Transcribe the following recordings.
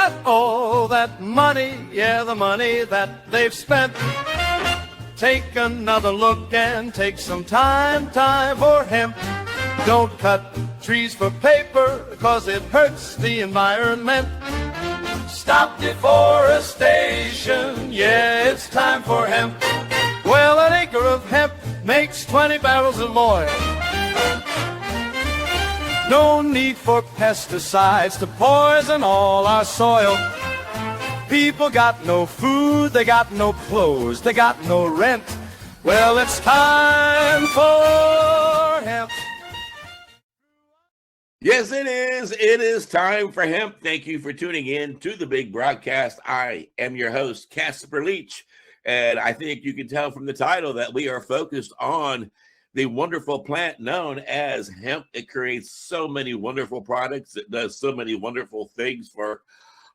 got all that money, yeah, the money that they've spent. Take another look and take some time for hemp. Don't cut trees for paper, cause it hurts the environment. Stop deforestation, yeah, it's time for hemp. Well, an acre of hemp makes 20 barrels of oil. No need for pesticides to poison all our soil. People got no food, they got no clothes, they got no rent. Well, it's time for hemp. Yes, it is. It is time for hemp. Thank you for tuning in to the big broadcast. I am your host, Casper Leitch, and I think you can tell from the title that we are focused on the wonderful plant known as hemp. It creates so many wonderful products. It does so many wonderful things for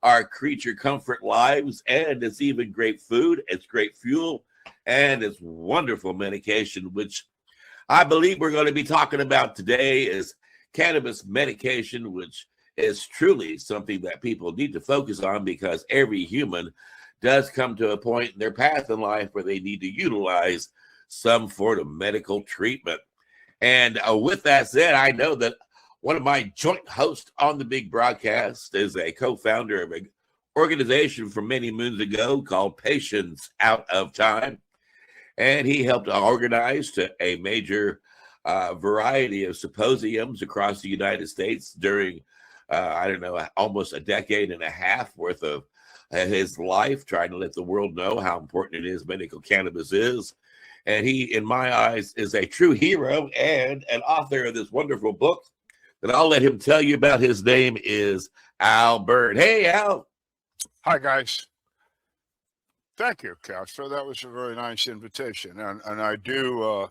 our creature comfort lives, and it's even great food. It's great fuel, and it's wonderful medication, which I believe we're going to be talking about today is cannabis medication, which is truly something that people need to focus on because every human does come to a point in their path in life where they need to utilize some form of medical treatment. And with that said, I know that one of my joint hosts on the big broadcast is a co-founder of an organization from many moons ago called Patients Out of Time. And he helped organize a major variety of symposiums across the United States during, almost a decade and a half worth of his life, trying to let the world know how important it is medical cannabis is. And he, in my eyes, is a true hero and an author of this wonderful book that I'll let him tell you about. His name is Byrne. Hey, Al. Hi, guys. Thank you, Casper. That was a very nice invitation. And I do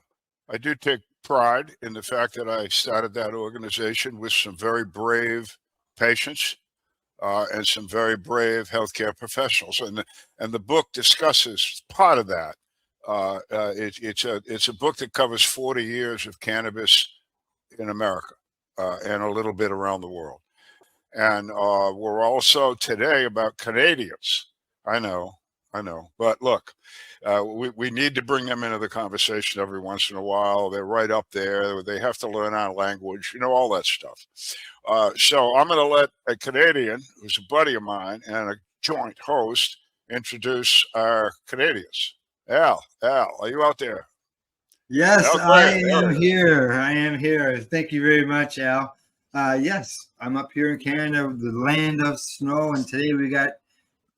take pride in the fact that I started that organization with some very brave patients and some very brave healthcare professionals. And the book discusses part of that. It's a book that covers 40 years of cannabis in America and a little bit around the world. And we're also today about Canadians. I know. But look, we need to bring them into the conversation every once in a while. They're right up there. They have to learn our language, all that stuff. So I'm going to let a Canadian who's a buddy of mine and a joint host introduce our Canadians. Al, are you out there? Yes, I am here. Thank you very much, Al. Yes, I'm up here in Canada, the land of snow, and today we got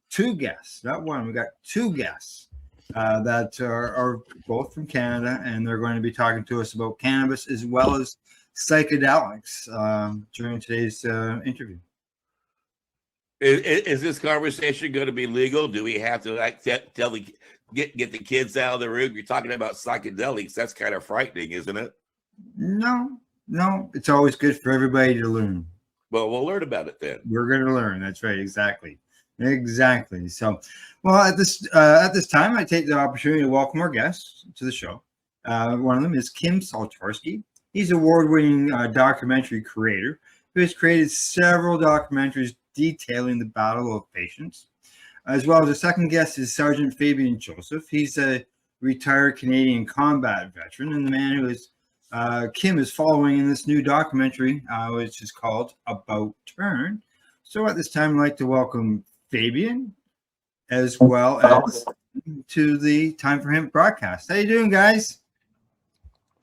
two guests, not one, we got two guests that are both from Canada, and they're going to be talking to us about cannabis as well as psychedelics during today's interview. Is this conversation going to be legal? Do we have to get the kids out of the room? You're talking about psychedelics. That's kind of frightening, isn't it? No, it's always good for everybody to learn. Well, we'll learn about it then. We're going to learn. That's right. Exactly. So, well, at this time, I take the opportunity to welcome our guests to the show. One of them is Kim Saltarski. He's an award-winning documentary creator who has created several documentaries detailing the battle of patients. As well as the second guest is Sergeant Fabian Joseph. He's a retired Canadian combat veteran and the man who is Kim is following in this new documentary, which is called About Turn. So at this time, I'd like to welcome Fabian as well as to the Time for Hemp broadcast. How you doing, guys?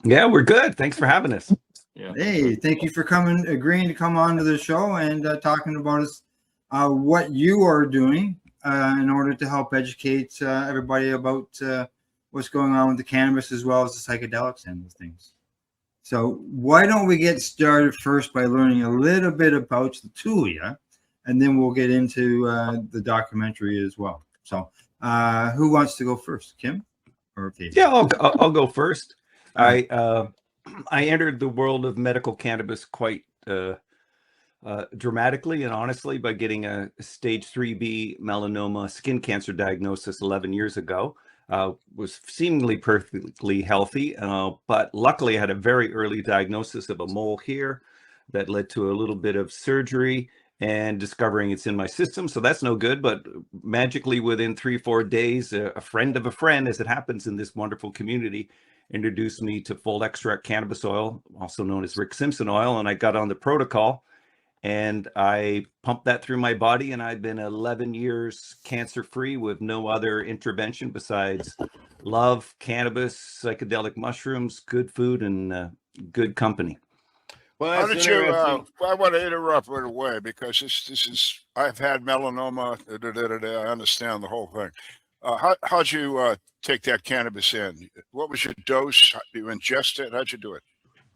Yeah, we're good. Thanks for having us. Yeah. Hey, thank you for agreeing to come on to the show and talking about us, what you are doing in order to help educate everybody about what's going on with the cannabis as well as the psychedelics and those things. So why don't we get started first by learning a little bit about the two of you, and then we'll get into the documentary as well. So who wants to go first, Kim or Fabian? Yeah, I'll go first. I entered the world of medical cannabis quite dramatically and honestly by getting a stage 3B melanoma skin cancer diagnosis 11 years ago. Was seemingly perfectly healthy, but luckily I had a very early diagnosis of a mole here that led to a little bit of surgery and discovering it's in my system. So that's no good. But magically, within 3-4 days, a friend of a friend, as it happens in this wonderful community, introduced me to full extract cannabis oil, also known as Rick Simpson oil. And I got on the protocol and I pumped that through my body. And I've been 11 years cancer free with no other intervention besides love, cannabis, psychedelic mushrooms, good food, and good company. Well, How that's did you? interesting. I want to interrupt right away because this is. I've had melanoma. I understand the whole thing. How'd you take that cannabis in? What was your dose? You ingest it? How'd you do it?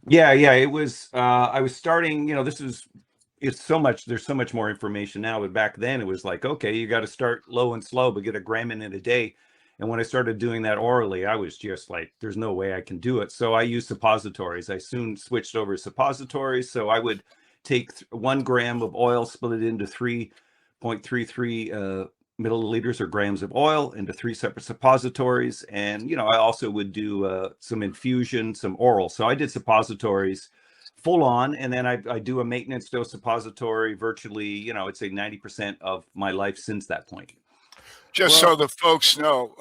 Yeah, it was, I was starting, there's so much more information now, but back then it was like, okay, you got to start low and slow, but get a gram in a day. And when I started doing that orally, I was just like, there's no way I can do it. So I used suppositories. I soon switched over to suppositories. So I would take 1 gram of oil, split it into 3.33 milliliters or grams of oil into 3 separate suppositories. And, I also would do some infusion, some oral. So I did suppositories full on. And then I do a maintenance dose suppository virtually, I'd say 90% of my life since that point. Just so the folks know,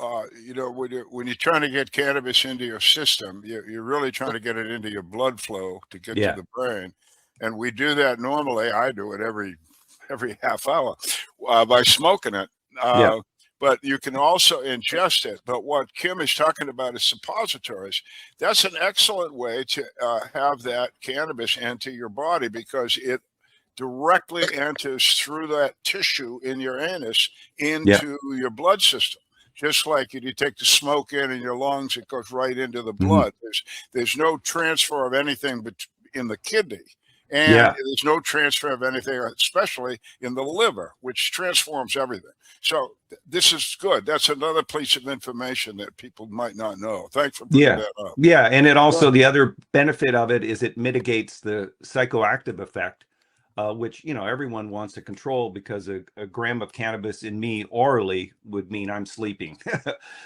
when you're trying to get cannabis into your system, you're really trying to get it into your blood flow to get to the brain. And we do that normally. I do it every half hour by smoking it. But you can also ingest it. But what Kim is talking about is suppositories. That's an excellent way to have that cannabis enter your body because it directly enters through that tissue in your anus into your blood system. Just like you take the smoke in your lungs, it goes right into the blood. There's no transfer of anything in the kidney. And there's no transfer of anything, especially in the liver, which transforms everything. So this is good. That's another piece of information that people might not know. Thanks for bringing that up. Yeah, and it also, the other benefit of it is it mitigates the psychoactive effect, which, everyone wants to control because a gram of cannabis in me orally would mean I'm sleeping.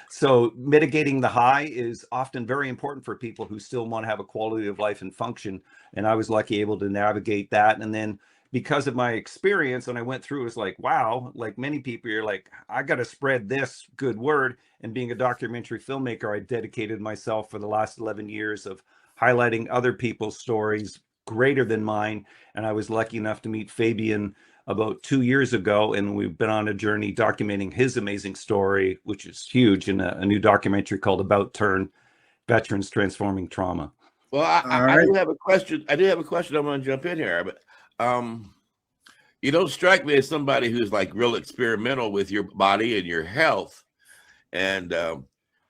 So mitigating the high is often very important for people who still want to have a quality of life and function. And I was lucky able to navigate that. And then because of my experience, when I went through, it was like, wow, like many people, you're like, I got to spread this good word. And being a documentary filmmaker, I dedicated myself for the last 11 years of highlighting other people's stories greater than mine. And I was lucky enough to meet Fabian about 2 years ago. And we've been on a journey documenting his amazing story, which is huge, in a new documentary called About Turn: Veterans Transforming Trauma. Well, I do have a question. I I'm going to jump in here, but you don't strike me as somebody who's like real experimental with your body and your health. And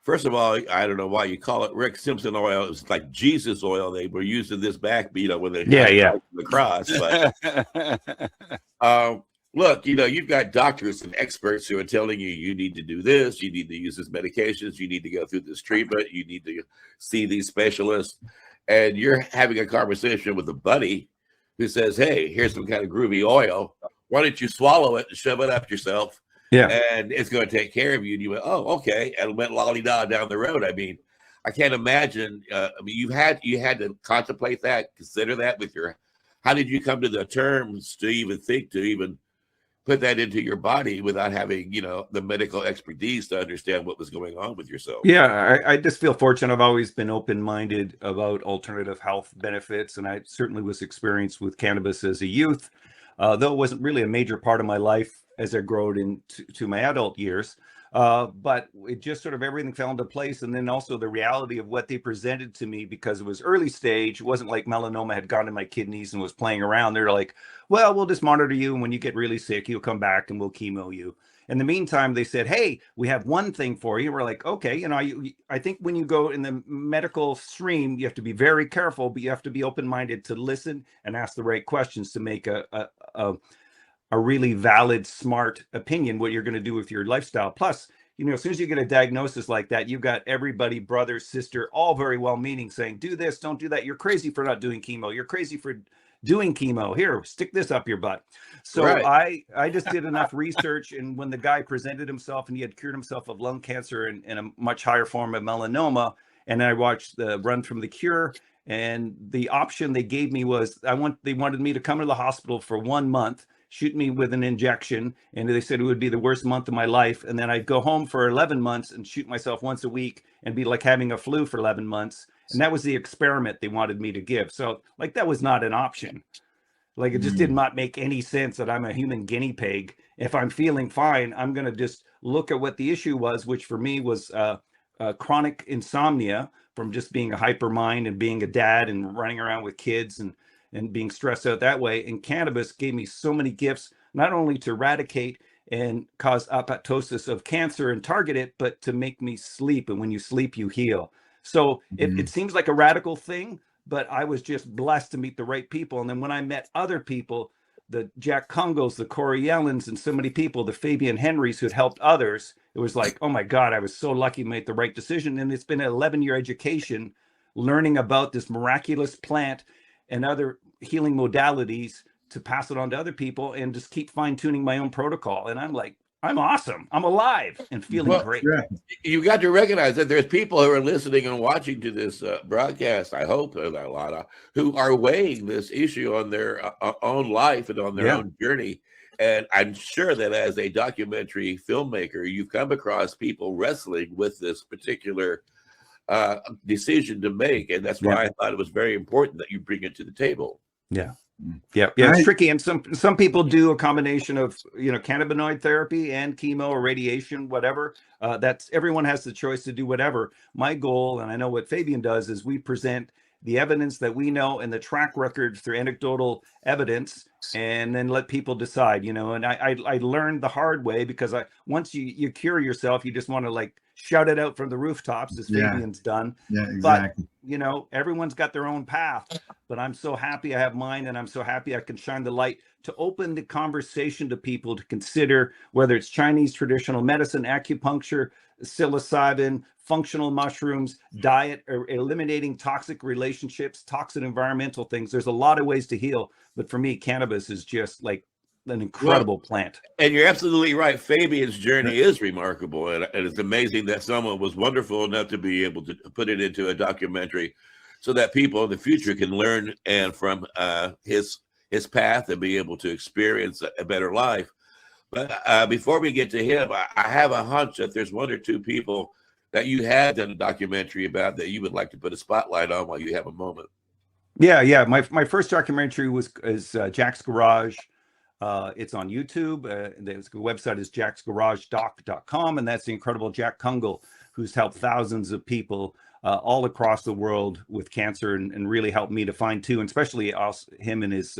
first of all, I don't know why you call it Rick Simpson oil. It's like Jesus oil. They were using this back, when they the cross. But look, you've got doctors and experts who are telling you need to do this, you need to use this medications, you need to go through this treatment, you need to see these specialists, and you're having a conversation with a buddy who says, "Hey, here's some kind of groovy oil. Why don't you swallow it and shove it up yourself? And it's going to take care of you." And you went, "Oh, okay," and went lolly-da down the road. I mean, I can't imagine. You had to contemplate that, consider that with your. How did you come to the terms to even think to even put that into your body without having, the medical expertise to understand what was going on with yourself? Yeah, I just feel fortunate. I've always been open-minded about alternative health benefits, and I certainly was experienced with cannabis as a youth, though it wasn't really a major part of my life as I grew into my adult years. But it just sort of everything fell into place. And then also the reality of what they presented to me, because it was early stage. It wasn't like melanoma had gone to my kidneys and was playing around. They're like, well, we'll just monitor you. And when you get really sick, you'll come back and we'll chemo you. In the meantime, they said, hey, we have one thing for you. We're like, okay, I think when you go in the medical stream, you have to be very careful, but you have to be open-minded to listen and ask the right questions to make a really valid, smart opinion what you're going to do with your lifestyle. Plus, as soon as you get a diagnosis like that, you've got everybody, brother, sister, all very well-meaning, saying, do this, don't do that. You're crazy for not doing chemo. You're crazy for doing chemo. Here, stick this up your butt. So I just did enough research. And when the guy presented himself and he had cured himself of lung cancer and a much higher form of melanoma, and I watched the Run from the Cure, and the option they gave me was they wanted me to come to the hospital for 1 month, shoot me with an injection, and they said it would be the worst month of my life. And then I'd go home for 11 months and shoot myself once a week and be like having a flu for 11 months. And that was the experiment they wanted me to give. So like that was not an option. Like it just did not make any sense that I'm a human guinea pig. If I'm feeling fine, I'm going to just look at what the issue was, which for me was chronic insomnia from just being a hyper mind and being a dad and running around with kids and being stressed out that way. And cannabis gave me so many gifts, not only to eradicate and cause apoptosis of cancer and target it, but to make me sleep. And when you sleep, you heal. So it seems like a radical thing, but I was just blessed to meet the right people. And then when I met other people, the Jack Congos, the Corey Yellens, and so many people, the Fabian Henrys who'd helped others, it was like, oh my God, I was so lucky to make the right decision. And it's been an 11-year education learning about this miraculous plant and other healing modalities to pass it on to other people and just keep fine-tuning my own protocol. And I'm like, I'm awesome. I'm alive and feeling great. Yeah. You got to recognize that there's people who are listening and watching to this broadcast. I hope there's a lot of who are weighing this issue on their own life and on their own journey. And I'm sure that as a documentary filmmaker, you've come across people wrestling with this particular decision to make. And that's why I thought it was very important that you bring it to the table. Yeah. Yeah, it's tricky, and some people do a combination of cannabinoid therapy and chemo or radiation, whatever. That's everyone has the choice to do whatever. My goal, and I know what Fabian does, is we present the evidence that we know and the track record through anecdotal evidence, and then let people decide. And I learned the hard way, because once you cure yourself, you just want to like shout it out from the rooftops, as Fabian's done. Yeah, exactly. But everyone's got their own path. But I'm so happy I have mine, and I'm so happy I can shine the light to open the conversation to people to consider whether it's Chinese traditional medicine, acupuncture, psilocybin, functional mushrooms, diet, or eliminating toxic relationships, toxic environmental things. There's a lot of ways to heal, but for me, cannabis is just like an incredible plant. And you're absolutely right. Fabian's journey is remarkable, and it's amazing that someone was wonderful enough to be able to put it into a documentary, so that people in the future can learn and from his path and be able to experience a better life. But before we get to him, I have a hunch that there's one or two people that you had done a documentary about that you would like to put a spotlight on while you have a moment. Yeah. My first documentary is Jack's Garage. It's on YouTube. The website is jacksgaragedoc.com, and that's the incredible Jack Kungle, who's helped thousands of people all across the world with cancer, and really helped me to find too, and especially him and his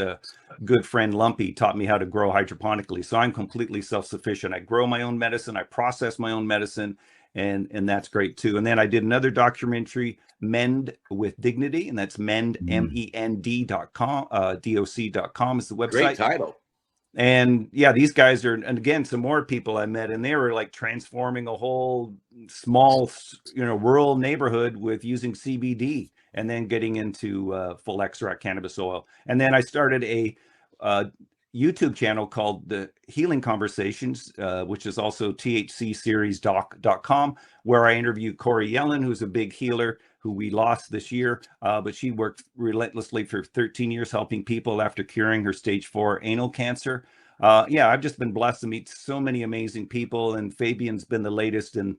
good friend Lumpy taught me how to grow hydroponically. So I'm completely self-sufficient. I grow my own medicine, I process my own medicine, and that's great too. And then I did another documentary, Mend with Dignity, and that's mend, MEND.com, DOC.com is the website. Great title. And yeah, these guys are, and again, some more people I met, and they were like transforming a whole small, rural neighborhood with using CBD, and then getting into full extract cannabis oil. And then I started a YouTube channel called The Healing Conversations, which is also THCSeriesDoc.com, where I interview Corey Yellen, who's a big healer who we lost this year, but she worked relentlessly for 13 years helping people after curing her stage 4 anal cancer. I've just been blessed to meet so many amazing people, and Fabian's been the latest and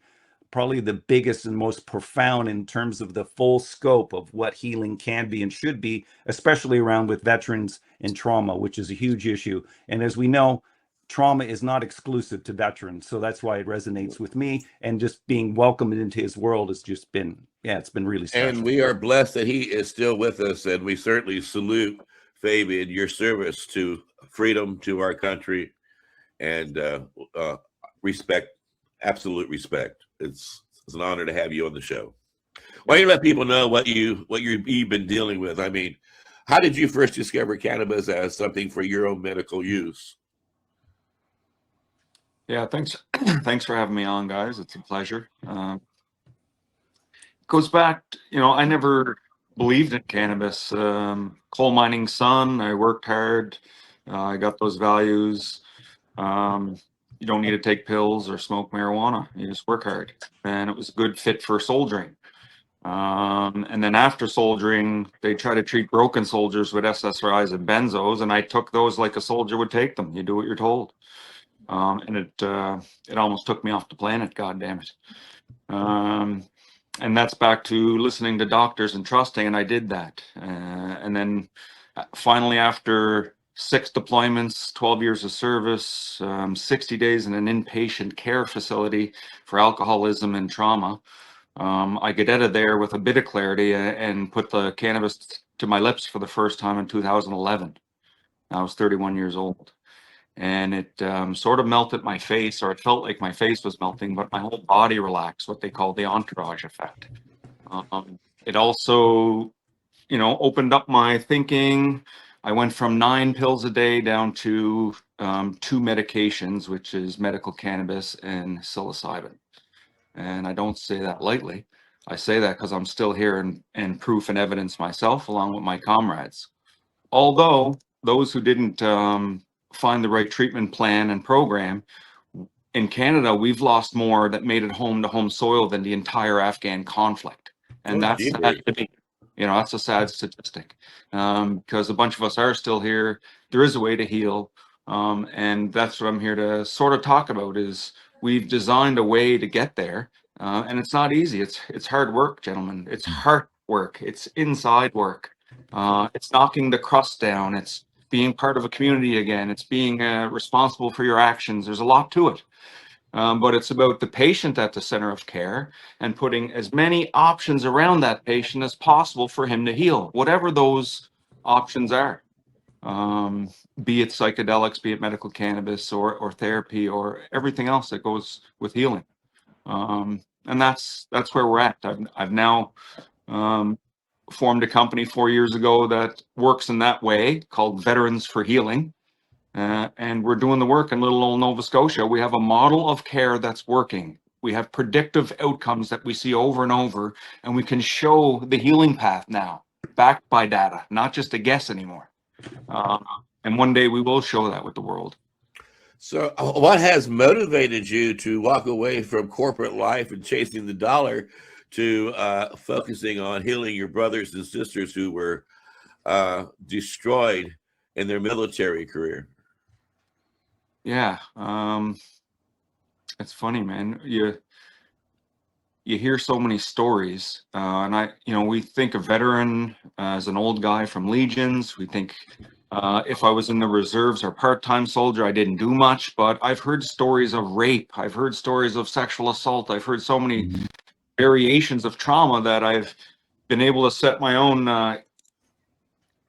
probably the biggest and most profound in terms of the full scope of what healing can be and should be, especially around with veterans and trauma, which is a huge issue. And as we know, trauma is not exclusive to veterans. So that's why it resonates with me, and just being welcomed into his world has just been, it's been really special. And we are blessed that he is still with us, and we certainly salute, Fabian, your service to freedom, to our country, and respect, absolute respect. It's an honor to have you on the show. Why don't you let people know what you've been dealing with? I mean, how did you first discover cannabis as something for your own medical use? Yeah, thanks. Thanks for having me on, guys. It's a pleasure. Goes back, I never believed in cannabis. Coal mining son, I worked hard. I got those values. You don't need to take pills or smoke marijuana. You just work hard. And it was a good fit for soldiering. And then after soldiering, they try to treat broken soldiers with SSRIs and benzos, and I took those like a soldier would take them. You do what you're told. And it almost took me off the planet, God damn it. And that's back to listening to doctors and trusting, and I did that. And then finally, after 6 deployments, 12 years of service, 60 days in an inpatient care facility for alcoholism and trauma, I get out of there with a bit of clarity and put the cannabis to my lips for the first time in 2011. I was 31 years old. And it sort of melted my face, or it felt like my face was melting, but my whole body relaxed, what they call the entourage effect. It also, opened up my thinking. I went from 9 pills a day down to 2 medications, which is medical cannabis and psilocybin. And I don't say that lightly. I say that because I'm still here and proof and evidence myself, along with my comrades. Although those who didn't find the right treatment plan and program, in Canada, we've lost more that made it home to home soil than the entire Afghan conflict. And that's sad to me. That's a sad statistic, because a bunch of us are still here. There is a way to heal. And that's what I'm here to sort of talk about, is we've designed a way to get there. And it's not easy. It's hard work, gentlemen. It's hard work. It's inside work. It's knocking the crust down. It's being part of a community again. It's being responsible for your actions. There's a lot to it. But it's about the patient at the center of care and putting as many options around that patient as possible for him to heal, whatever those options are. Be it psychedelics, be it medical cannabis or therapy or everything else that goes with healing. And that's where we're at. I've now formed a company 4 years ago that works in that way, called Veterans for Healing. And we're doing the work in little old Nova Scotia. We have a model of care that's working. We have predictive outcomes that we see over and over, and we can show the healing path now, backed by data, not just a guess anymore. And one day we will show that with the world. So what has motivated you to walk away from corporate life and chasing the dollar to focusing on healing your brothers and sisters who were destroyed in their military career? Yeah, it's funny, man. You hear so many stories, and we think a veteran as an old guy from Legions. We think if I was in the reserves or part-time soldier, I didn't do much. But I've heard stories of rape. I've heard stories of sexual assault. I've heard so many variations of trauma that I've been able to set my own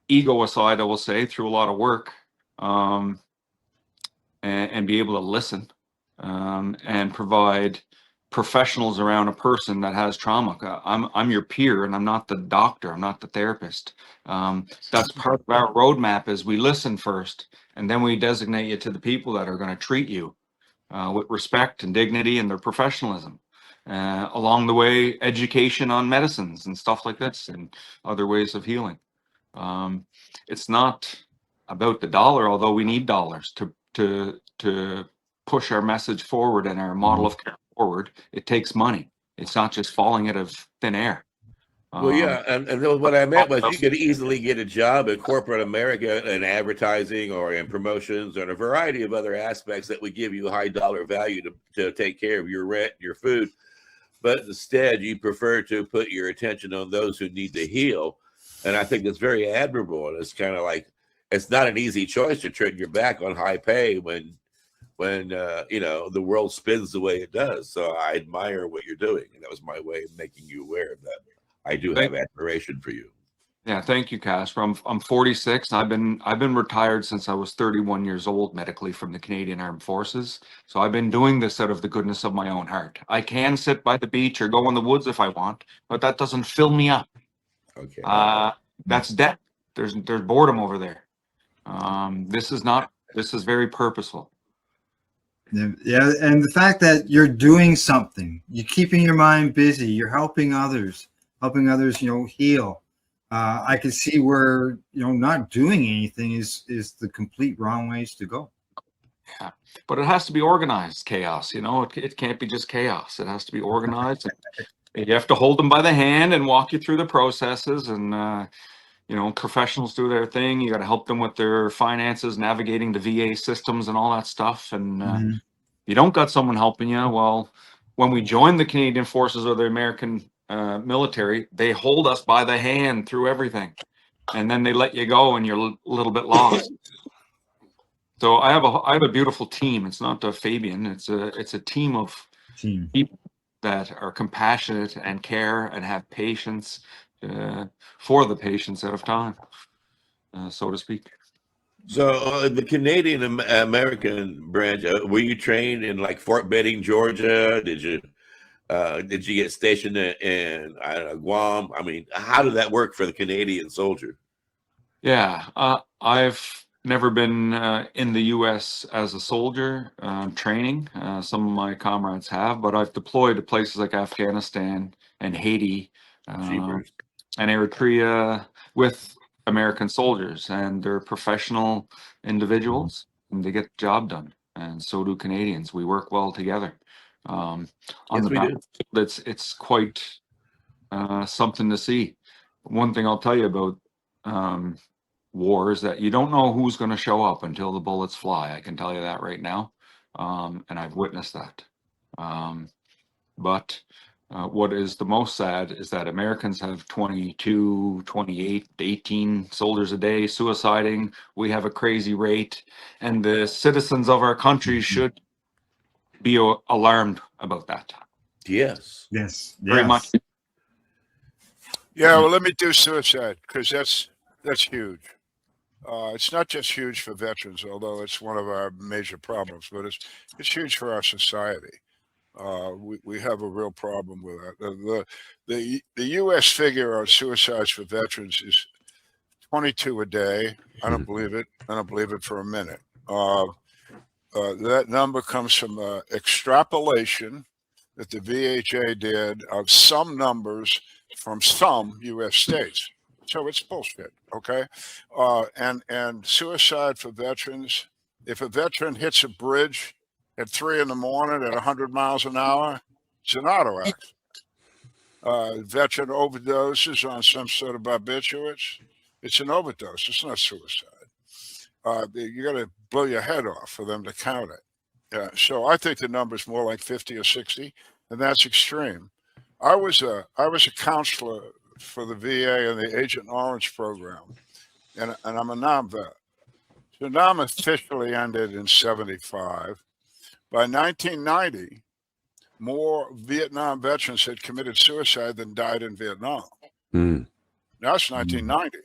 ego aside, I will say, through a lot of work. And be able to listen and provide professionals around a person that has trauma. I'm your peer, and I'm not the doctor. I'm not the therapist. That's part of our roadmap, is we listen first, and then we designate you to the people that are going to treat you with respect and dignity and their professionalism. Along the way, education on medicines and stuff like this and other ways of healing. It's not about the dollar, although we need dollars to push our message forward and our model of care forward. It takes money. It's not just falling out of thin air. Well, yeah, and what I meant was you could easily get a job in corporate America in advertising or in promotions or in a variety of other aspects that would give you a high dollar value to take care of your rent, your food. But instead, you prefer to put your attention on those who need to heal. And I think that's very admirable. And it's kind of like, it's not an easy choice to turn your back on high pay when the world spins the way it does. So I admire what you're doing, and that was my way of making you aware of that. I do have admiration for you. Yeah, thank you, Casper. I'm 46. I've been retired since I was 31 years old medically from the Canadian Armed Forces. So I've been doing this out of the goodness of my own heart. I can sit by the beach or go in the woods if I want, but that doesn't fill me up. Okay. That's death. There's boredom over there. This is very purposeful. Yeah, and the fact that you're doing something, you're keeping your mind busy, you're helping others, heal. I can see where, not doing anything is the complete wrong ways to go. Yeah, but it has to be organized chaos. It can't be just chaos. It has to be organized. You have to hold them by the hand and walk you through the processes, and you know, professionals do their thing. You got to help them with their finances, navigating the VA systems and all that stuff. And Mhm. you don't got someone helping you. Well, when we joined the Canadian Forces or the American military, they hold us by the hand through everything, and then they let you go, and you're a little bit lost. So I have a beautiful team. It's not a Fabian. It's a team of Team. people that are compassionate and care and have patience for the patients out of time, so to speak. So the Canadian American branch, were you trained in like Fort Benning, Georgia? Did you get stationed in I don't know, Guam? I mean, how did that work for the Canadian soldier? Yeah, I've never been in the U.S. as a soldier training. Some of my comrades have, but I've deployed to places like Afghanistan and Haiti Jeepers. and Eritrea with American soldiers, and they're professional individuals, and they get the job done. And so do Canadians. We work well together. On Yes, the we do. battlefield, it's quite something to see. One thing I'll tell you about war is that you don't know who's going to show up until the bullets fly. I can tell you that right now, and I've witnessed that. But what is the most sad is that Americans have 22, 28, 18 soldiers a day suiciding. We have a crazy rate, and the citizens of our country should be alarmed about that. Yes. Yes. Very much. Yeah, well, let me do suicide, because that's huge. It's not just huge for veterans, although it's one of our major problems, but it's huge for our society. We have a real problem with that. The U.S. figure on suicides for veterans is 22 a day. I don't believe it. I don't believe it for a minute. That number comes from extrapolation that the VHA did of some numbers from some U.S. states. So it's bullshit, okay? And suicide for veterans, if a veteran hits a bridge at 3 in the morning at 100 miles an hour, it's an auto accident. Veteran overdoses on some sort of barbiturates, it's an overdose. It's not suicide. You got to blow your head off for them to count it. So I think the number is more like 50 or 60, and that's extreme. I was a counselor for the VA and the Agent Orange program, and I'm a non-vet. So NAM officially ended in 75. By 1990, more Vietnam veterans had committed suicide than died in Vietnam. Mm. Now it's 1990.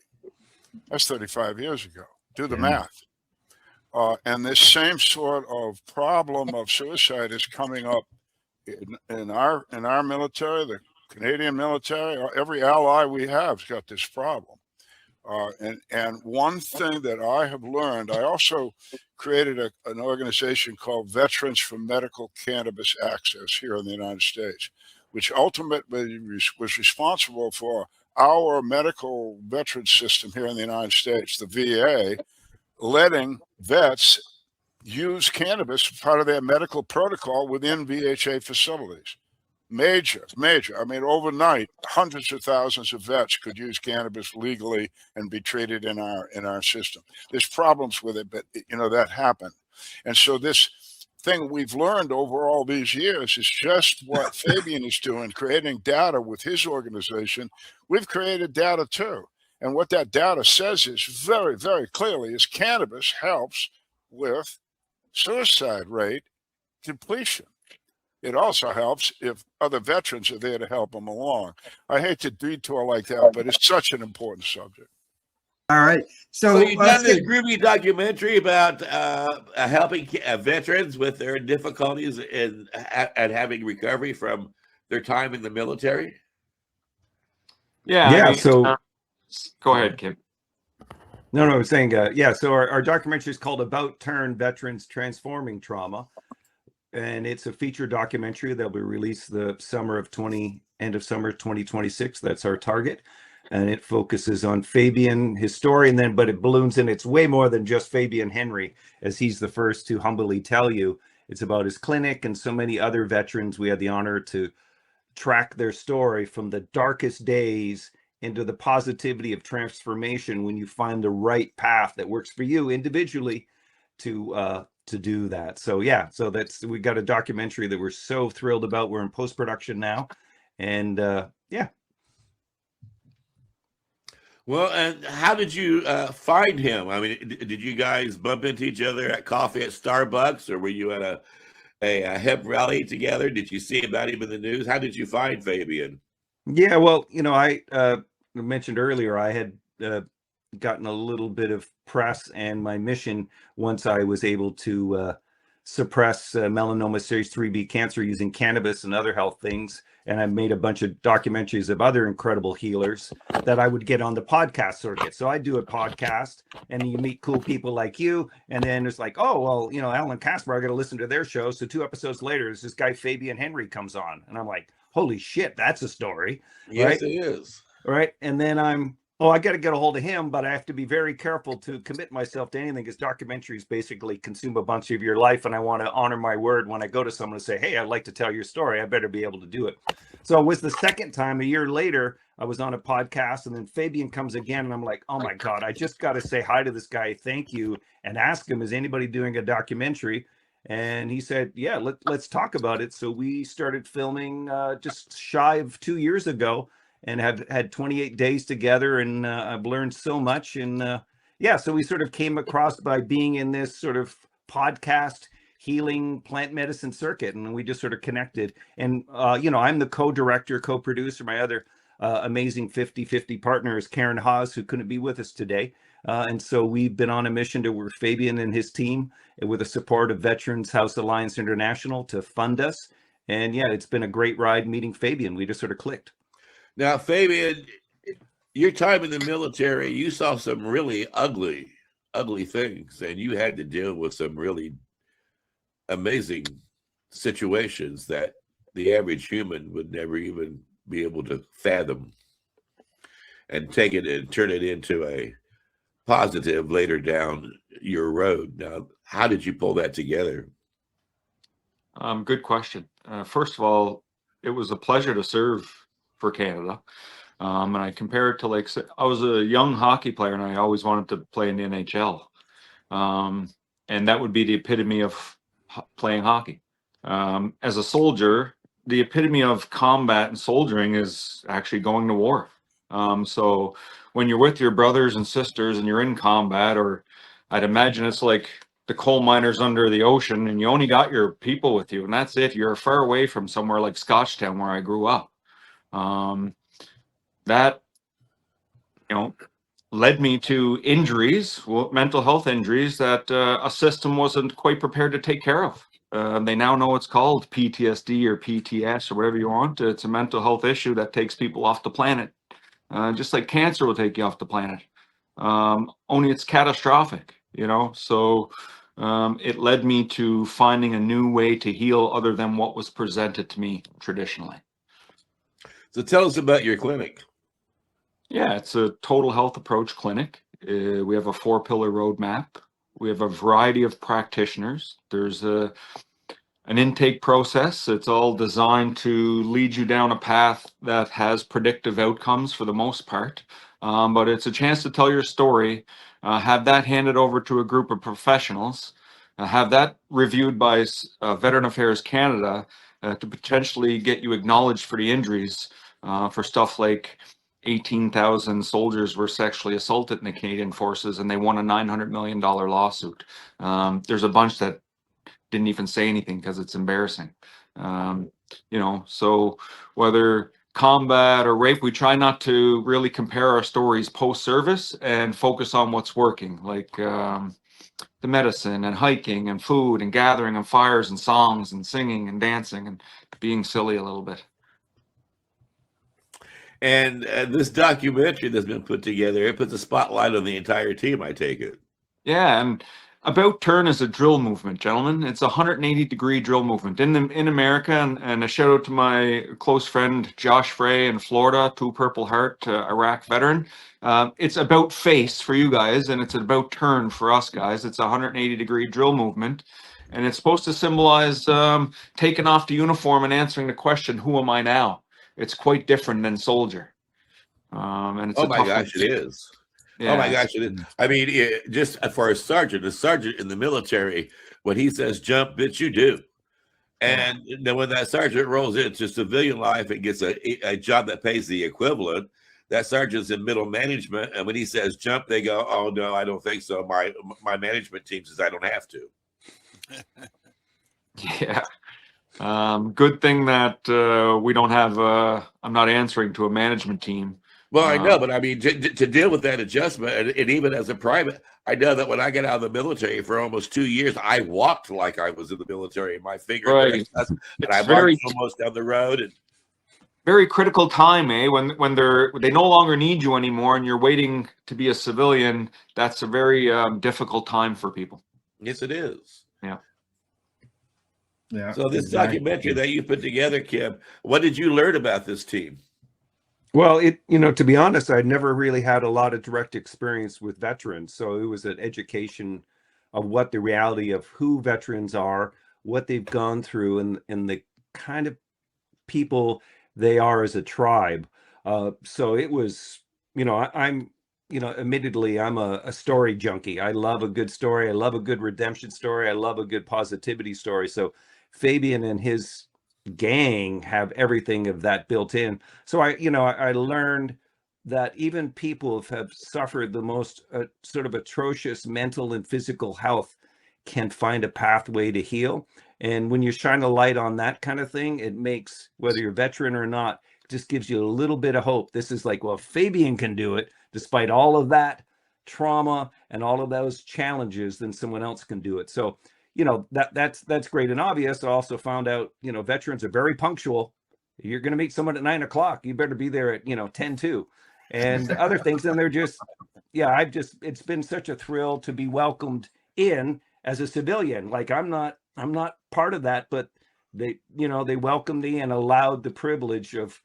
That's 35 years ago. Do the Yeah. math. And this same sort of problem of suicide is coming up in our military, the Canadian military. Every ally we have has got this problem. And one thing that I have learned, I also created an organization called Veterans for Medical Cannabis Access here in the United States, which ultimately was responsible for our medical veteran system here in the United States, the VA, letting vets use cannabis as part of their medical protocol within VHA facilities. Major. I mean, overnight, hundreds of thousands of vets could use cannabis legally and be treated in our system. There's problems with it, but that happened. And so this thing we've learned over all these years is just what Fabian is doing, creating data with his organization. We've created data too. And what that data says is very, very clearly is cannabis helps with suicide rate depletion. It also helps if other veterans are there to help them along. I hate to detour like that, but it's such an important subject. All right. So So you've done this groovy documentary about helping veterans with their difficulties and having recovery from their time in the military. Yeah. Yeah, I mean, so- go ahead, Kim. No, I was saying, so our documentary is called About Turn Veterans Transforming Trauma. And it's a feature documentary that'll be released the end of summer 2026. That's our target. And it focuses on Fabian, historian, but it balloons in. It's way more than just Fabian Henry, as he's the first to humbly tell you. It's about his clinic and so many other veterans we had the honor to track their story from the darkest days into the positivity of transformation when you find the right path that works for you individually to do that. So yeah, so we got a documentary that we're so thrilled about. We're in post-production now, and yeah. Well, and how did you find him? I mean, did you guys bump into each other at coffee at Starbucks, or were you at a hemp rally together? Did you see about him in the news? How did you find Fabian? Yeah, well, I mentioned earlier I had gotten a little bit of press, and my mission, once I was able to suppress melanoma stage 3B cancer using cannabis and other health things, and I made a bunch of documentaries of other incredible healers, that I would get on the podcast circuit. So I do a podcast, and you meet cool people like you, and then it's like, oh, well, Alan Casper, I got to listen to their show. So 2 episodes later, this guy Fabian Henry comes on, and I'm like, holy shit, that's a story. Yes, right? it is. Right. And then I got to get a hold of him, but I have to be very careful to commit myself to anything, because documentaries basically consume a bunch of your life. And I want to honor my word when I go to someone and say, hey, I'd like to tell your story. I better be able to do it. So it was the second time, a year later, I was on a podcast, and then Fabian comes again, and I'm like, oh my God, I just got to say hi to this guy. Thank you. And ask him, is anybody doing a documentary? And he said, yeah, let's talk about it. So we started filming just shy of 2 years ago, and have had 28 days together, and I've learned so much. And yeah, so we sort of came across by being in this sort of podcast healing plant medicine circuit, and we just sort of connected. And I'm the co-director, co-producer. My other amazing 50-50 partner is Karen Haas, who couldn't be with us today. And so we've been on a mission to work Fabian and his team with the support of Veterans House Alliance International to fund us. And yeah, it's been a great ride meeting Fabian. We just sort of clicked. Now, Fabian, your time in the military, you saw some really ugly things, and you had to deal with some really amazing situations that the average human would never even be able to fathom, and take it and turn it into a positive later down your road. Now, how did you pull that together? Good question. First of all, it was a pleasure to serve for Canada. And I compare it to, like, I was a young hockey player, and I always wanted to play in the NHL. And that would be the epitome of playing hockey. As a soldier, the epitome of combat and soldiering is actually going to war. So when you're with your brothers and sisters and you're in combat, or I'd imagine it's like the coal miners under the ocean, and you only got your people with you, and that's it. You're far away from somewhere like Scotchtown, where I grew up. That led me to injuries, mental health injuries, that a system wasn't quite prepared to take care of. They now know it's called PTSD or PTS or whatever you want. It's a mental health issue that takes people off the planet, just like cancer will take you off the planet. Only it's catastrophic, So it led me to finding a new way to heal other than what was presented to me traditionally. So tell us about your clinic. Yeah, it's a total health approach clinic. We have a 4-pillar roadmap. We have a variety of practitioners. There's an intake process. It's all designed to lead you down a path that has predictive outcomes for the most part. But it's a chance to tell your story, have that handed over to a group of professionals, have that reviewed by Veteran Affairs Canada to potentially get you acknowledged for the injuries, for stuff like 18,000 soldiers were sexually assaulted in the Canadian Forces, and they won a $900 million lawsuit. There's a bunch that didn't even say anything because it's embarrassing. So whether combat or rape, we try not to really compare our stories post-service and focus on what's working, like the medicine and hiking and food and gathering and fires and songs and singing and dancing and being silly a little bit. And this documentary that's been put together, it puts a spotlight on the entire team, I take it. Yeah, and About Turn is a drill movement, gentlemen. It's a 180-degree drill movement in America, and a shout out to my close friend Josh Frey in Florida, 2 Purple Heart, Iraq veteran. It's about face for you guys, and it's about turn for us guys. It's a 180-degree drill movement, and it's supposed to symbolize taking off the uniform and answering the question, who am I now? it's quite different than soldier. And it's Oh a my tough gosh, one. it is. Yeah. Oh my gosh, it is. I mean, just for a sergeant in the military, when he says jump, bitch, you do. And then when that sergeant rolls into civilian life and gets a job that pays the equivalent, that sergeant's in middle management. And when he says jump, they go, oh, no, I don't think so. My management team says I don't have to. Yeah. Good thing that we don't have, I'm not answering to a management team. Well, I know, but I mean, to deal with that adjustment, and even as a private, I know that when I got out of the military for almost 2 years, I walked like I was in the military. My finger, Right. and I It's very, marched almost down the road. And very critical time, eh? When they no longer need you anymore, and you're waiting to be a civilian. That's a very difficult time for people. yes, it is. Yeah. Yeah. So this exactly. documentary that you put together, Kim, what did you learn about this team? Well, to be honest, I'd never really had a lot of direct experience with veterans. So it was an education of what the reality of who veterans are, what they've gone through, and the kind of people they are as a tribe. So it was, I'm, admittedly, I'm a story junkie. I love a good story. I love a good redemption story. I love a good positivity story. So Fabian and his gang have everything of that built in. So I learned that even people who have suffered the most sort of atrocious mental and physical health can find a pathway to heal. And when you shine a light on that kind of thing, it makes, whether you're a veteran or not, just gives you a little bit of hope. This is like, well, Fabian can do it despite all of that trauma and all of those challenges, then someone else can do it. So that's great and obvious. I also found out, veterans are very punctual. You're going to meet someone at 9 o'clock. You better be there at 10:02, and other things. And they're just, it's been such a thrill to be welcomed in as a civilian. Like I'm not part of that, but they welcomed me and allowed the privilege of,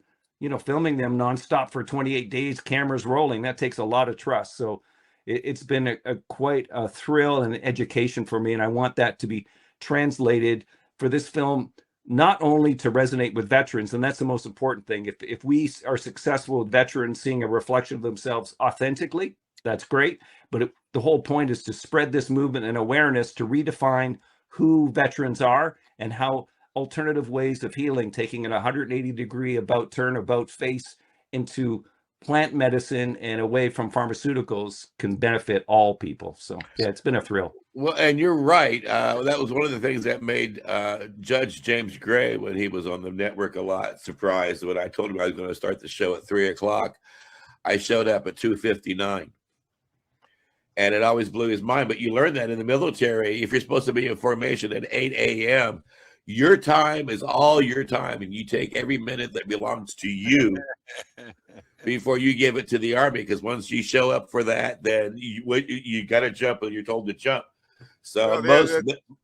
filming them nonstop for 28 days, cameras rolling. That takes a lot of trust. So it's been a quite a thrill and education for me. And I want that to be translated for this film, not only to resonate with veterans, and that's the most important thing. If we are successful with veterans seeing a reflection of themselves authentically, that's great. But the whole point is to spread this movement and awareness to redefine who veterans are and how alternative ways of healing, taking an 180-degree about face into plant medicine and away from pharmaceuticals can benefit all people. So yeah, it's been a thrill. Well, and you're right. That was one of the things that made Judge James Gray, when he was on the network a lot, surprised when I told him I was going to start the show at 3 o'clock. I showed up at 2:59. And it always blew his mind. But you learn that in the military, if you're supposed to be in formation at 8 a.m., your time is all your time, and you take every minute that belongs to you before you give it to the Army. Because once you show up for that, then you got to jump, and you're told to jump. So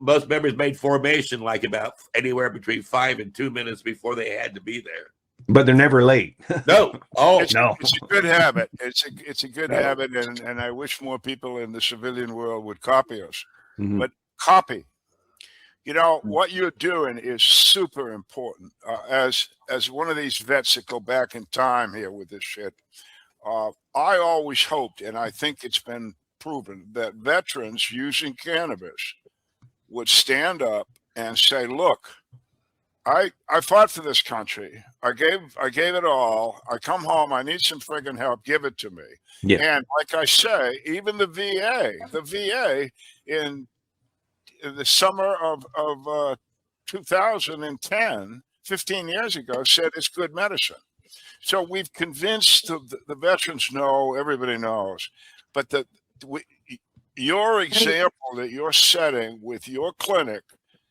most members made formation like about anywhere between 5 and 2 minutes before they had to be there. But they're never late. No. Oh, no. It's a good habit. It's a good habit, and I wish more people in the civilian world would copy us. Mm-hmm. But copy. What you're doing is super important. As one of these vets that go back in time here with this shit, I always hoped, and I think it's been proven, that veterans using cannabis would stand up and say, look, I fought for this country. I gave it all. I come home. I need some friggin' help. Give it to me. Yeah. And like I say, even the VA in the summer of 2010, 15 years ago, said it's good medicine. So we've convinced the veterans know, everybody knows. But your example that you're setting with your clinic,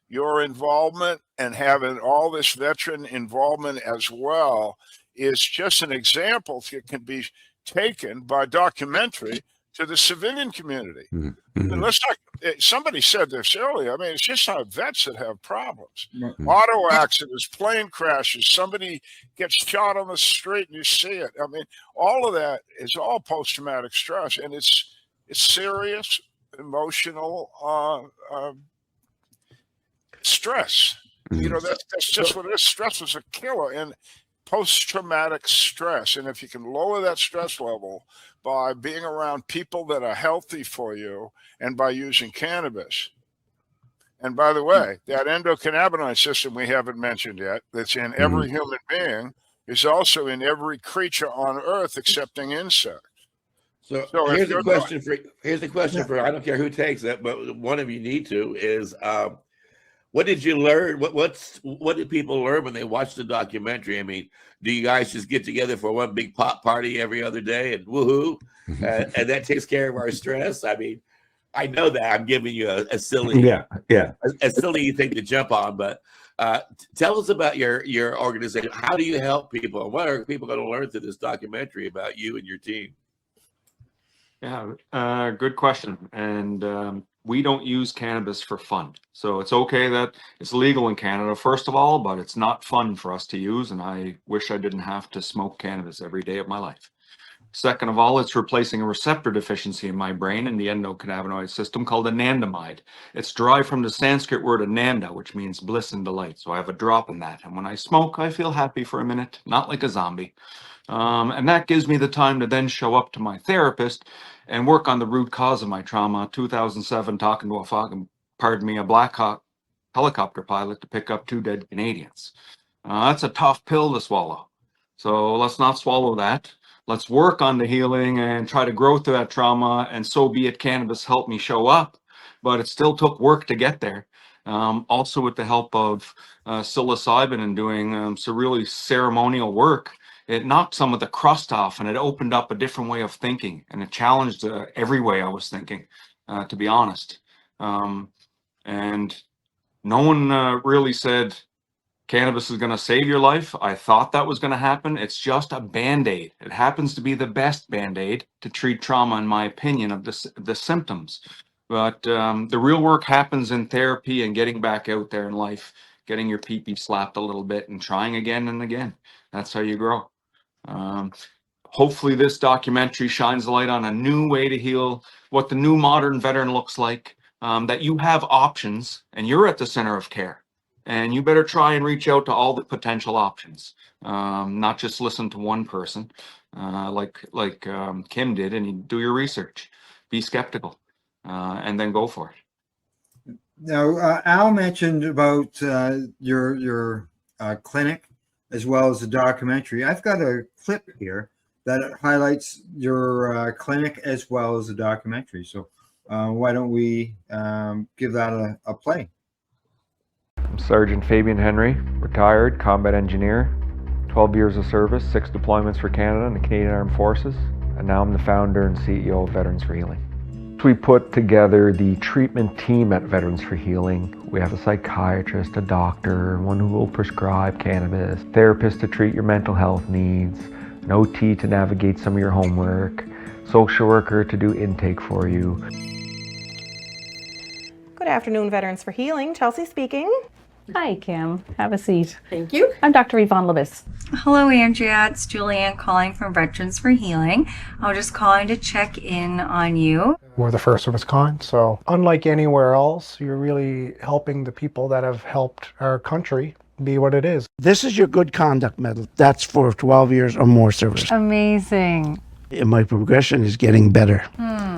your involvement and having all this veteran involvement as well, is just an example that can be taken by documentary to the civilian community. Mm-hmm. And let's not, somebody said this earlier. I mean, it's just not vets that have problems. Mm-hmm. Auto accidents, plane crashes, somebody gets shot on the street and you see it. I mean, all of that is all post-traumatic stress, and it's serious emotional stress. Mm-hmm. That's just what it is. Stress is a killer. And post-traumatic stress. And if you can lower that stress level by being around people that are healthy for you and by using cannabis. And by the way, that endocannabinoid system we haven't mentioned yet, that's in every human being, is also in every creature on earth excepting insects. So So here's a question for I don't care who takes it, but one of you need to is what did you learn? What did people learn when they watched the documentary? I mean, do you guys just get together for one big pop party every other day and woohoo, and that takes care of our stress? I mean, I know that I'm giving you a silly, a silly thing to jump on, but tell us about your organization. How do you help people? What are people going to learn through this documentary about you and your team? Yeah, good question. And we don't use cannabis for fun. So it's okay that it's legal in Canada, first of all, but it's not fun for us to use. And I wish I didn't have to smoke cannabis every day of my life. Second of all, it's replacing a receptor deficiency in my brain in the endocannabinoid system called anandamide. It's derived from the Sanskrit word ananda, which means bliss and delight. So I have a drop in that. And when I smoke, I feel happy for a minute, not like a zombie. And that gives me the time to then show up to my therapist and work on the root cause of my trauma. 2007, talking to a Black Hawk helicopter pilot to pick up 2 dead Canadians. That's a tough pill to swallow. So let's not swallow that. Let's work on the healing and try to grow through that trauma. And so be it, cannabis helped me show up, but it still took work to get there. Also with the help of psilocybin and doing some really ceremonial work, it knocked some of the crust off and it opened up a different way of thinking, and it challenged every way I was thinking, to be honest. And no one really said cannabis is going to save your life. I thought that was going to happen. It's just a Band-Aid. It happens to be the best Band-Aid to treat trauma, in my opinion, of the symptoms. But the real work happens in therapy and getting back out there in life, getting your pee-pee slapped a little bit and trying again and again. That's how you grow. Hopefully this documentary shines a light on a new way to heal, what the new modern veteran looks like, that you have options and you're at the center of care. And you better try and reach out to all the potential options, not just listen to one person, like Kim did, and you do your research, be skeptical, and then go for it. Now, Al mentioned about your clinic as well as the documentary. I've got a clip here that highlights your clinic as well as the documentary. So why don't we give that a play? I'm Sergeant Fabian Henry, retired combat engineer, 12 years of service, 6 deployments for Canada and the Canadian Armed Forces, and now I'm the founder and CEO of Veterans for Healing. We put together the treatment team at Veterans for Healing. We have a psychiatrist, a doctor, one who will prescribe cannabis, therapist to treat your mental health needs, an OT to navigate some of your homework, social worker to do intake for you. Good afternoon, Veterans for Healing. Chelsea speaking. Hi, Kim. Have a seat. Thank you. I'm Dr. Yvonne Lebis. Hello, Andrea. It's Julianne calling from Veterans for Healing. I'm just calling to check in on you. We're the first of its kind, so unlike anywhere else, you're really helping the people that have helped our country be what it is. This is your good conduct medal. That's for 12 years or more service. Amazing. And my progression is getting better.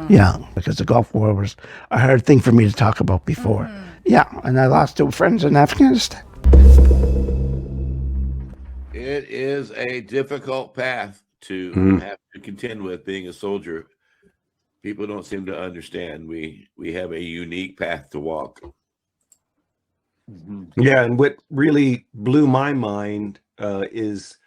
Yeah, because the Gulf War was a hard thing for me to talk about before. Yeah, and I lost 2 friends in Afghanistan. It is a difficult path to have to contend with being a soldier. People don't seem to understand. We have a unique path to walk. Yeah, and what really blew my mind is,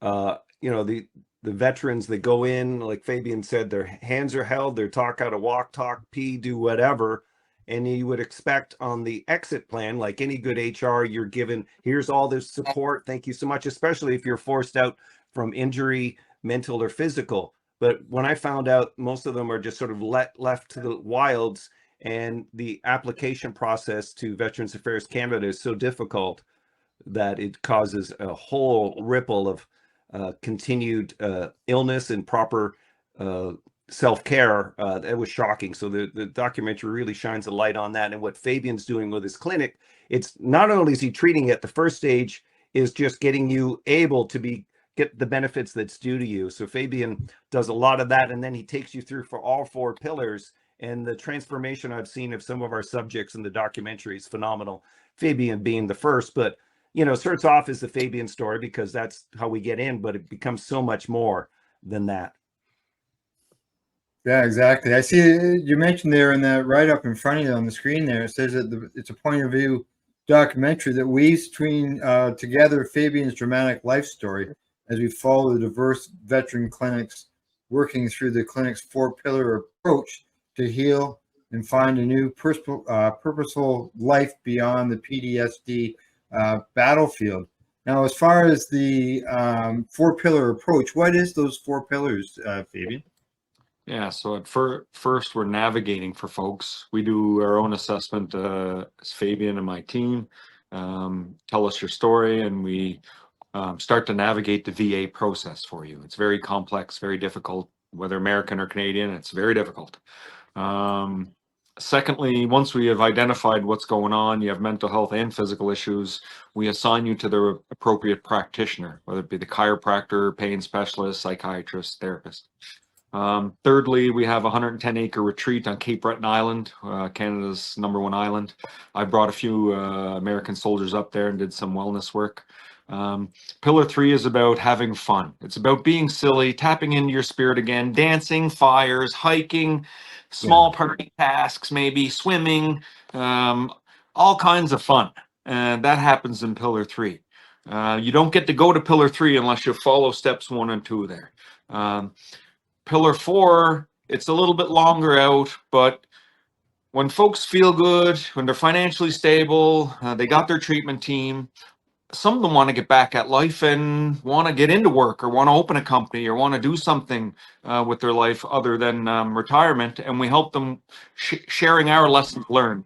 the veterans that go in, like Fabian said, their hands are held, they're taught how to walk, talk, pee, do whatever. And you would expect on the exit plan, like any good HR, you're given, here's all this support. Thank you so much, especially if you're forced out from injury, mental or physical. But when I found out most of them are just sort of left to the wilds, and the application process to Veterans Affairs Canada is so difficult that it causes a whole ripple of continued illness and proper self-care. That was shocking. So the documentary really shines a light on that. And what Fabian's doing with his clinic, it's not only is he treating at the first stage is just getting you able to get the benefits that's due to you. So Fabian does a lot of that, and then he takes you through for all 4 pillars. And the transformation I've seen of some of our subjects in the documentary is phenomenal. Fabian being the first, but starts off as the Fabian story because that's how we get in, but it becomes so much more than that. Yeah, exactly. I see you mentioned there in that write-up in front of you on the screen there, it says that it's a point of view documentary that weaves together Fabian's dramatic life story as we follow the diverse veteran clinics working through the clinic's 4-pillar approach to heal and find a new purposeful life beyond the PTSD battlefield. Now, as far as the 4-pillar approach, what is those 4 pillars, Fabian? Yeah, so at first we're navigating for folks. We do our own assessment as Fabian and my team. Tell us your story, and we start to navigate the VA process for you. It's very complex, very difficult, whether American or Canadian, it's very difficult. Secondly, once we have identified what's going on, you have mental health and physical issues, we assign you to the appropriate practitioner, whether it be the chiropractor, pain specialist, psychiatrist, therapist. Thirdly, we have a 110-acre retreat on Cape Breton Island, Canada's #1 island. I brought a few American soldiers up there and did some wellness work. Pillar 3 is about having fun. It's about being silly, tapping into your spirit again, dancing, fires, hiking, small party tasks, maybe swimming, all kinds of fun. And that happens in Pillar 3. You don't get to go to Pillar 3 unless you follow steps 1 and 2 there. Pillar 4, it's a little bit longer out, but when folks feel good, when they're financially stable, they got their treatment team, some of them want to get back at life and want to get into work or want to open a company or want to do something with their life other than retirement. And we help them sharing our lessons learned.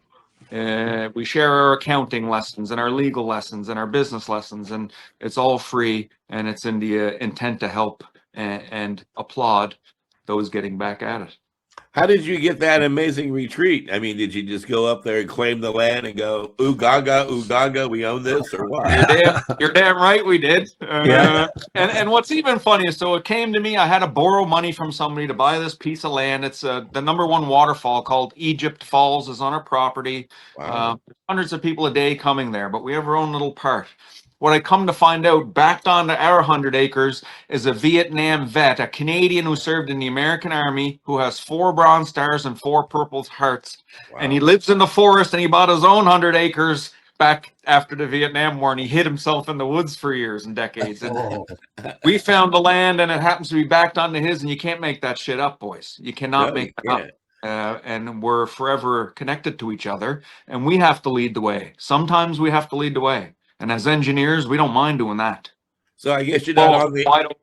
We share our accounting lessons and our legal lessons and our business lessons, and it's all free, and it's in the intent to help and applaud those getting back at it. How did you get that amazing retreat? I mean, did you just go up there and claim the land and go, ooh gaga, we own this, or what? You're damn right we did. And what's even funny is, so it came to me, I had to borrow money from somebody to buy this piece of land. It's the #1 waterfall called Egypt Falls is on our property. Wow. Hundreds of people a day coming there, but we have our own little part. What I come to find out, backed onto our 100 acres is a Vietnam vet, a Canadian who served in the American Army, who has 4 Bronze Stars and 4 Purple Hearts. Wow. And he lives in the forest, and he bought his own 100 acres back after the Vietnam War, and he hid himself in the woods for years and decades. And we found the land, and it happens to be backed onto his, and you can't make that shit up, boys. You cannot make that up. And we're forever connected to each other, and we have to lead the way. Sometimes we have to lead the way. And as engineers, we don't mind doing that. So I guess you're not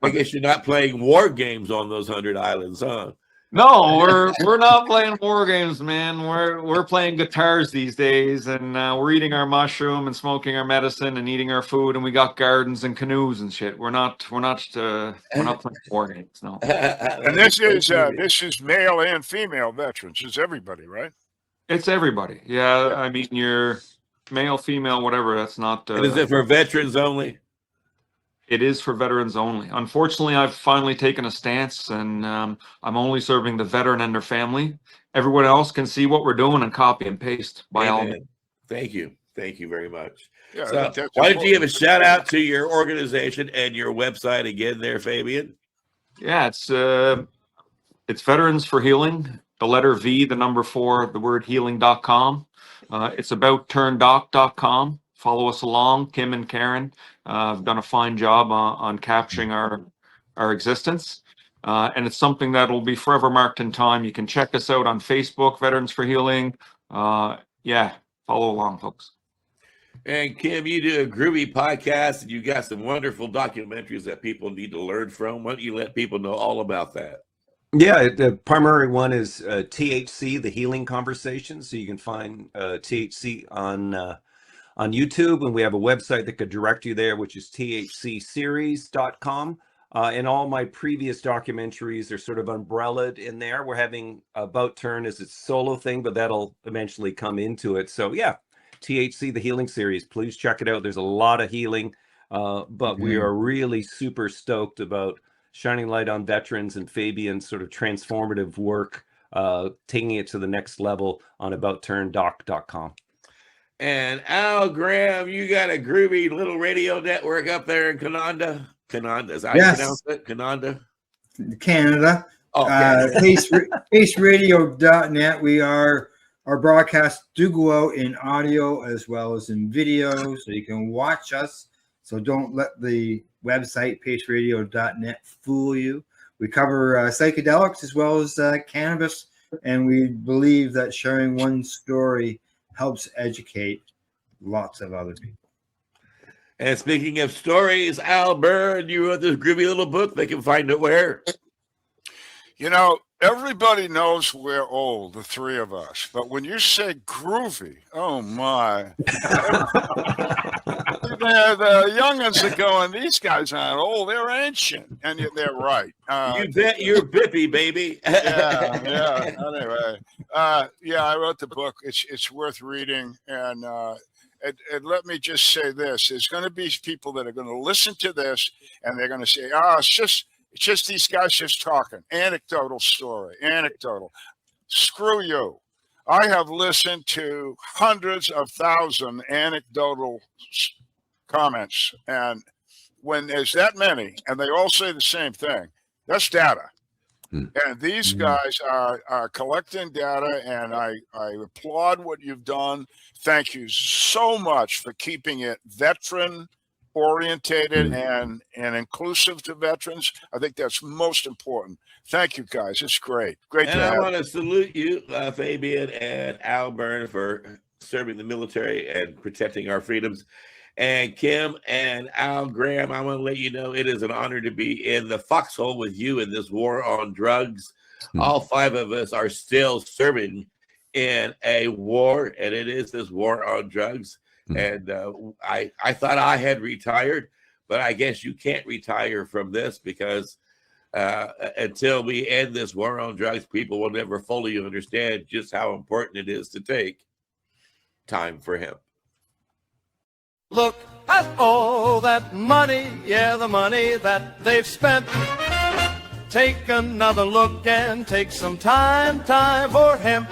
I guess you're not playing war games on those 100 islands, huh? No, we're not playing war games, man. We're playing guitars these days, and we're eating our mushroom and smoking our medicine and eating our food, and we got gardens and canoes and shit. We're not playing war games, no. And this is male and female veterans. It's everybody, right? It's everybody. Yeah, I mean, you're male, female, whatever. That's not. And is it for veterans only? It is for veterans only. Unfortunately, I've finally taken a stance, and I'm only serving the veteran and their family. Everyone else can see what we're doing and copy and paste by all means. Thank you very much. Yeah, so why don't you give a shout out to your organization and your website again there, Fabian? Yeah, it's Veterans for Healing, the letter V, the number 4, the word healing.com. It's aboutTurnDoc.com. Follow us along. Kim and Karen have done a fine job on capturing our existence. And it's something that will be forever marked in time. You can check us out on Facebook, Veterans for Healing. Follow along, folks. And Kim, you do a groovy podcast, and you got some wonderful documentaries that people need to learn from. Why don't you let people know all about that? Yeah, the primary one is THC, the Healing Conversation. So you can find THC on YouTube, and we have a website that could direct you there, which is thcseries.com. And all my previous documentaries are sort of umbrellaed in there. We're having About Turn as its solo thing, but that'll eventually come into it. So yeah, THC, the Healing Series. Please check it out. There's a lot of healing but we are really super stoked about shining light on veterans and Fabian's sort of transformative work, taking it to the next level on aboutturndoc.com. And Al Graham, you got a groovy little radio network up there in Canada. Canada, is that how you pronounce it? Canada? Canada. Oh, paceradio.net. Our broadcasts do go out in audio as well as in video, so you can watch us. So don't let the website paceradio.net fool you. We cover psychedelics as well as cannabis, and we believe that sharing one story helps educate lots of other people. And speaking of stories, Al Byrne, you wrote this groovy little book. They can find it where? You know, everybody knows we're old, the three of us. But when you say groovy, oh my. The youngins are going, these guys aren't old, they're ancient. And they're right. You bet you're bippy, baby. yeah. Anyway, I wrote the book. It's worth reading. And let me just say this. There's going to be people that are going to listen to this, and they're going to say, it's just these guys just talking. Anecdotal story. Anecdotal. Screw you. I have listened to hundreds of thousands anecdotal comments. And when there's that many, and they all say the same thing, that's data. And these guys are collecting data, and I applaud what you've done. Thank you so much for keeping it veteran orientated and inclusive to veterans. I think that's most important. Thank you, guys. It's great. Great to have you. I want to salute you, Fabian and Al Byrne, for serving the military and protecting our freedoms. And Kim and Al Graham, I want to let you know it is an honor to be in the foxhole with you in this war on drugs. All five of us are still serving in a war, and it is this war on drugs. And I thought I had retired, but I guess you can't retire from this, because until we end this war on drugs, people will never fully understand just how important it is to take time for hemp. Look at all that money, yeah, the money that they've spent. Take another look and take some time for hemp.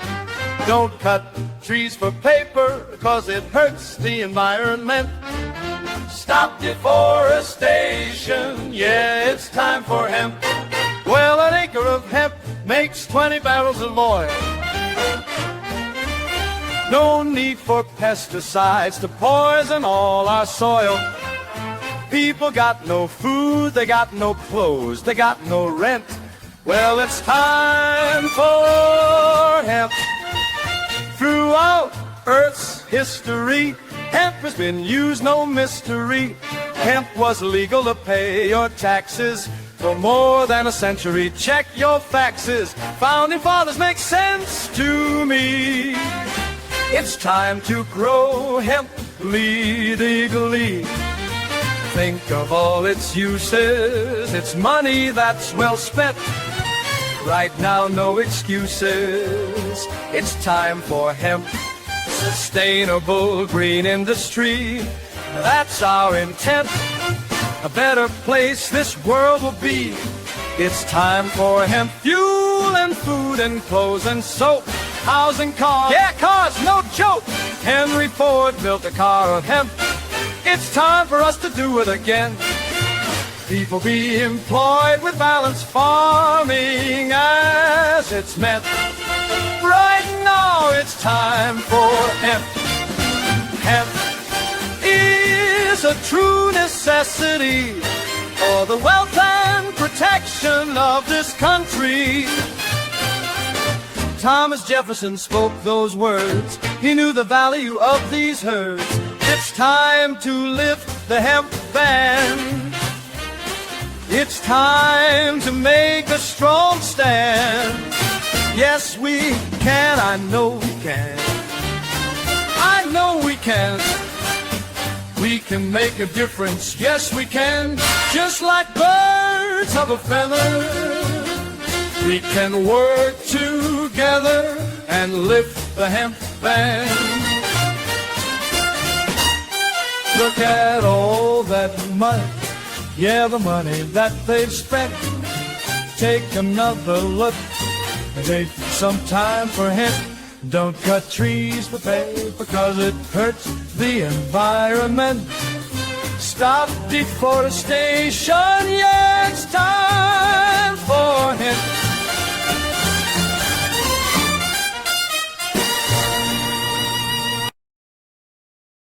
Don't cut trees for paper, 'cause it hurts the environment. Stop deforestation, yeah, it's time for hemp. Well, an acre of hemp makes 20 barrels of oil. No need for pesticides to poison all our soil. People got no food, they got no clothes, they got no rent. Well, it's time for hemp. Throughout Earth's history, hemp has been used, no mystery. Hemp was legal to pay your taxes for more than a century. Check your faxes, founding fathers make sense to me. It's time to grow hemp legally. Think of all its uses, it's money that's well spent. Right now, no excuses, it's time for hemp. Sustainable green industry, that's our intent. A better place this world will be. It's time for hemp. Fuel and food and clothes and soap, housing, cars, yeah, cars, no joke. Henry Ford built a car of hemp. It's time for us to do it again. People be employed with balanced farming as it's meant. Right now it's time for hemp. Hemp is a true necessity for the wealth and protection of this country. Thomas Jefferson spoke those words. He knew the value of these herds. It's time to lift the hemp ban. It's time to make a strong stand. Yes, we can. I know we can. I know we can. We can make a difference. Yes, we can. Just like birds of a feather, we can work together and lift the hemp ban. Look at all that money, yeah, the money that they've spent. Take another look, take some time for hemp. Don't cut trees for paper, cause it hurts the environment. Stop deforestation,